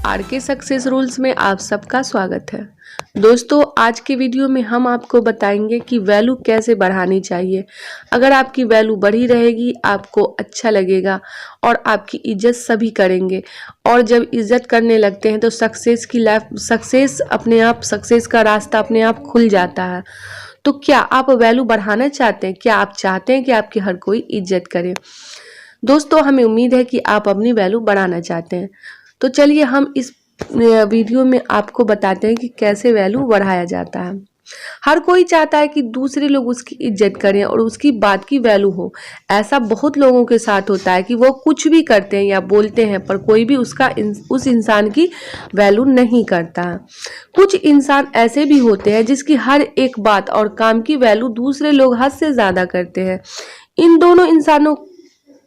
R K success rules में आप सबका स्वागत है। दोस्तों, आज के वीडियो में हम आपको बताएंगे कि वैल्यू कैसे बढ़ानी चाहिए। अगर आपकी वैल्यू बढ़ी रहेगी, आपको अच्छा लगेगा और आपकी इज्जत सभी करेंगे। और जब इज्जत करने लगते हैं तो सक्सेस का रास्ता अपने आप खुल जाता है। तो क्या आप वैल्यू बढ़ाना चाहते हैं? क्या आप चाहते हैं कि आपकी हर कोई इज्जत करे? दोस्तों, हमें उम्मीद है कि आप अपनी वैल्यू बढ़ाना चाहते हैं। तो चलिए हम इस वीडियो में आपको बताते हैं कि कैसे वैल्यू बढ़ाया जाता है। हर कोई चाहता है कि दूसरे लोग उसकी इज्जत करें और उसकी बात की वैल्यू हो। ऐसा बहुत लोगों के साथ होता है कि वो कुछ भी करते हैं या बोलते हैं पर कोई भी उस इंसान की वैल्यू नहीं करता है। कुछ इंसान ऐसे भी होते हैं जिसकी हर एक बात और काम की वैल्यू दूसरे लोग हद से ज़्यादा करते हैं। इन दोनों इंसानों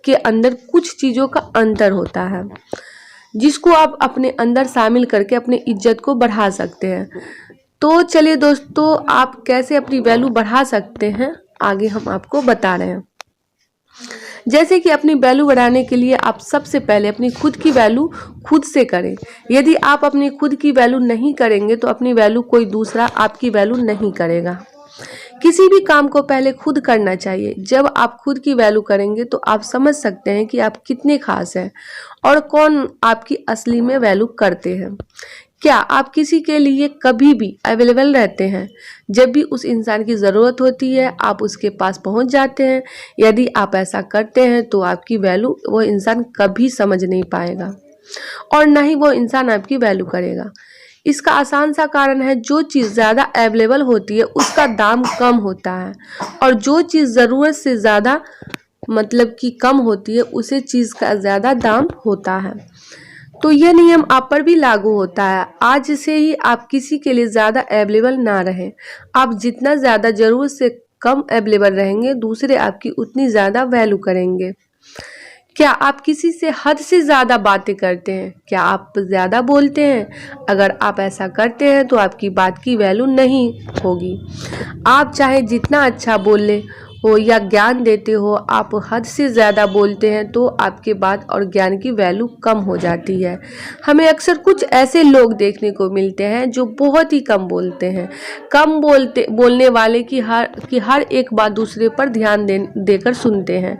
के अंदर कुछ चीज़ों का अंतर होता है जिसको आप अपने अंदर शामिल करके अपनी इज्जत को बढ़ा सकते हैं। तो चलिए दोस्तों, आप कैसे अपनी वैल्यू बढ़ा सकते हैं आगे हम आपको बता रहे हैं। जैसे कि अपनी वैल्यू बढ़ाने के लिए आप सबसे पहले अपनी खुद की वैल्यू खुद से करें। यदि आप अपनी खुद की वैल्यू नहीं करेंगे तो अपनी वैल्यू कोई दूसरा आपकी वैल्यू नहीं करेगा। किसी भी काम को पहले खुद करना चाहिए। जब आप खुद की वैल्यू करेंगे तो आप समझ सकते हैं कि आप कितने खास हैं और कौन आपकी असली में वैल्यू करते हैं। क्या आप किसी के लिए कभी भी अवेलेबल रहते हैं? जब भी उस इंसान की ज़रूरत होती है आप उसके पास पहुंच जाते हैं। यदि आप ऐसा करते हैं तो आपकी वैल्यू वो इंसान कभी समझ नहीं पाएगा और ना ही वो इंसान आपकी वैल्यू करेगा। इसका आसान सा कारण है, जो चीज़ ज़्यादा अवेलेबल होती है उसका दाम कम होता है और जो चीज़ ज़रूरत से ज़्यादा मतलब कि कम होती है उसे चीज़ का ज़्यादा दाम होता है। तो यह नियम आप पर भी लागू होता है। आज से ही आप किसी के लिए ज़्यादा अवेलेबल ना रहें। आप जितना ज़्यादा ज़रूरत से कम अवेलेबल रहेंगे, दूसरे आपकी उतनी ज़्यादा वैल्यू करेंगे। क्या आप किसी से हद से ज़्यादा बातें करते हैं? क्या आप ज़्यादा बोलते हैं? अगर आप ऐसा करते हैं तो आपकी बात की वैल्यू नहीं होगी। आप चाहे जितना अच्छा बोले हो या ज्ञान देते हो, आप हद से ज़्यादा बोलते हैं तो आपके बात और ज्ञान की वैल्यू कम हो जाती है। हमें अक्सर कुछ ऐसे लोग देखने को मिलते हैं जो बहुत ही कम बोलते हैं। कम बोलने वाले की हर एक बात दूसरे पर ध्यान देकर सुनते हैं।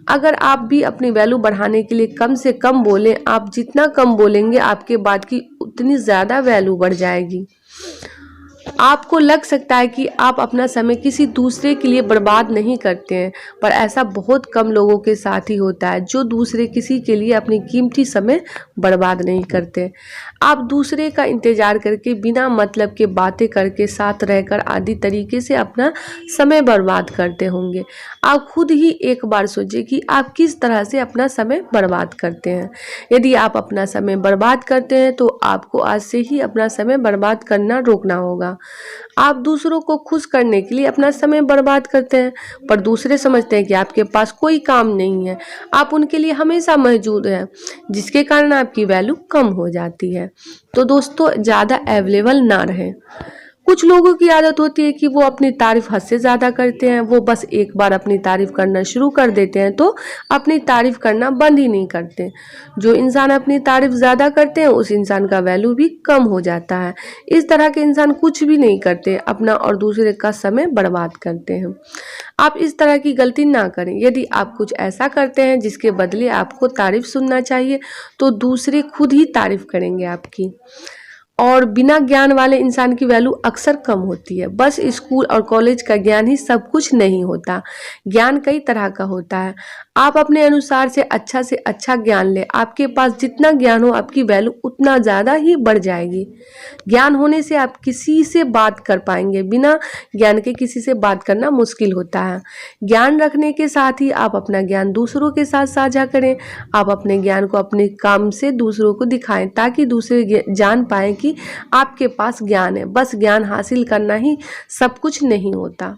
अगर आप भी अपनी वैल्यू बढ़ाने के लिए कम से कम बोलें, आप जितना कम बोलेंगे आपके बात की उतनी ज़्यादा वैल्यू बढ़ जाएगी। आपको लग सकता है कि आप अपना समय किसी दूसरे के लिए बर्बाद नहीं करते हैं, पर ऐसा बहुत कम लोगों के साथ ही होता है जो दूसरे किसी के लिए अपनी कीमती समय बर्बाद नहीं करते। आप दूसरे का इंतजार करके, बिना मतलब के बातें करके, साथ रहकर आदि तरीके से अपना समय बर्बाद करते होंगे। आप खुद ही एक बार सोचें कि आप किस तरह से अपना समय बर्बाद करते हैं। यदि आप अपना समय बर्बाद करते हैं तो आपको आज से ही अपना समय बर्बाद करना रोकना होगा। आप दूसरों को खुश करने के लिए अपना समय बर्बाद करते हैं, पर दूसरे समझते हैं कि आपके पास कोई काम नहीं है। आप उनके लिए हमेशा मौजूद हैं, जिसके कारण आपकी वैल्यू कम हो जाती है। तो दोस्तों, ज़्यादा अवेलेबल ना रहें। कुछ लोगों की आदत होती है कि वो अपनी तारीफ हद से ज़्यादा करते हैं। वो बस एक बार अपनी तारीफ करना शुरू कर देते हैं तो अपनी तारीफ करना बंद ही नहीं करते। जो इंसान अपनी तारीफ ज़्यादा करते हैं उस इंसान का वैल्यू भी कम हो जाता है। इस तरह के इंसान कुछ भी नहीं करते, अपना और दूसरे का समय बर्बाद करते हैं। आप इस तरह की गलती ना करें। यदि आप कुछ ऐसा करते हैं जिसके बदले आपको तारीफ सुनना चाहिए तो दूसरे खुद ही तारीफ करेंगे आपकी। और बिना ज्ञान वाले इंसान की वैल्यू अक्सर कम होती है। बस स्कूल और कॉलेज का ज्ञान ही सब कुछ नहीं होता। ज्ञान कई तरह का होता है। आप अपने अनुसार से अच्छा ज्ञान लें। आपके पास जितना ज्ञान हो आपकी वैल्यू उतना ज़्यादा ही बढ़ जाएगी। ज्ञान होने से आप किसी से बात कर पाएंगे, बिना ज्ञान के किसी से बात करना मुश्किल होता है। ज्ञान रखने के साथ ही आप अपना ज्ञान दूसरों के साथ साझा करें। आप अपने ज्ञान को अपने काम से दूसरों को दिखाएं ताकि दूसरे जान पाएं कि आपके पास ज्ञान है। बस ज्ञान हासिल करना ही सब कुछ नहीं होता।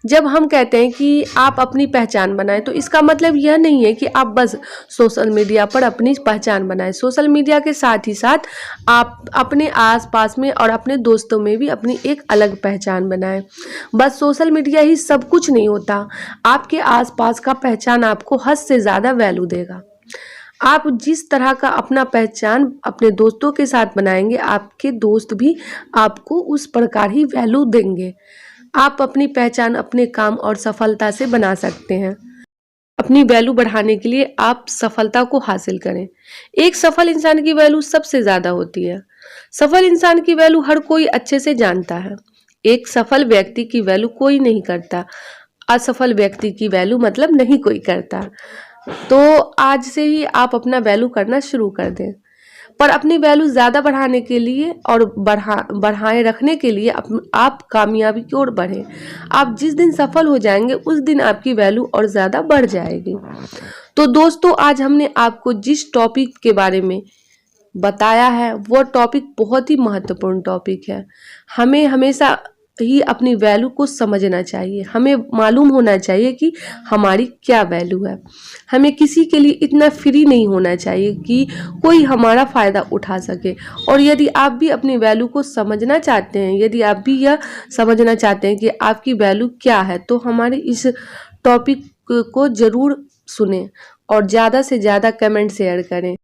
जब हम कहते हैं कि आप अपनी पहचान बनाएं तो इसका मतलब यह नहीं है कि आप बस सोशल मीडिया पर अपनी पहचान बनाएं। सोशल मीडिया के साथ ही साथ आप अपने आसपास में और अपने दोस्तों में भी अपनी एक अलग पहचान बनाएं। बस सोशल मीडिया ही सब कुछ नहीं होता। आपके आसपास का पहचान आपको हद से ज़्यादा वैल्यू देगा। आप जिस तरह का अपना पहचान अपने दोस्तों के साथ बनाएंगे, आपके दोस्त भी आपको उस प्रकार ही वैल्यू देंगे। आप अपनी पहचान अपने काम और सफलता से बना सकते हैं। अपनी वैल्यू बढ़ाने के लिए आप सफलता को हासिल करें। एक सफल इंसान की वैल्यू सबसे ज्यादा होती है। सफल इंसान की वैल्यू हर कोई अच्छे से जानता है। एक सफल व्यक्ति की वैल्यू कोई नहीं करता। असफल व्यक्ति की वैल्यू मतलब नहीं कोई करता। तो आज से ही आप अपना वैल्यू करना शुरू कर दें। पर अपनी वैल्यू ज़्यादा बढ़ाने के लिए और बढ़ाए रखने के लिए आप कामयाबी की ओर बढ़ें। आप जिस दिन सफल हो जाएंगे उस दिन आपकी वैल्यू और ज़्यादा बढ़ जाएगी। तो दोस्तों, आज हमने आपको जिस टॉपिक के बारे में बताया है वो टॉपिक बहुत ही महत्वपूर्ण टॉपिक है। हमें हमेशा ही अपनी वैल्यू को समझना चाहिए। हमें मालूम होना चाहिए कि हमारी क्या वैल्यू है। हमें किसी के लिए इतना फ्री नहीं होना चाहिए कि कोई हमारा फ़ायदा उठा सके। और यदि आप भी अपनी वैल्यू को समझना चाहते हैं, यदि आप भी यह समझना चाहते हैं कि आपकी वैल्यू क्या है, तो हमारे इस टॉपिक को ज़रूर सुने और ज़्यादा से ज़्यादा कमेंट शेयर करें।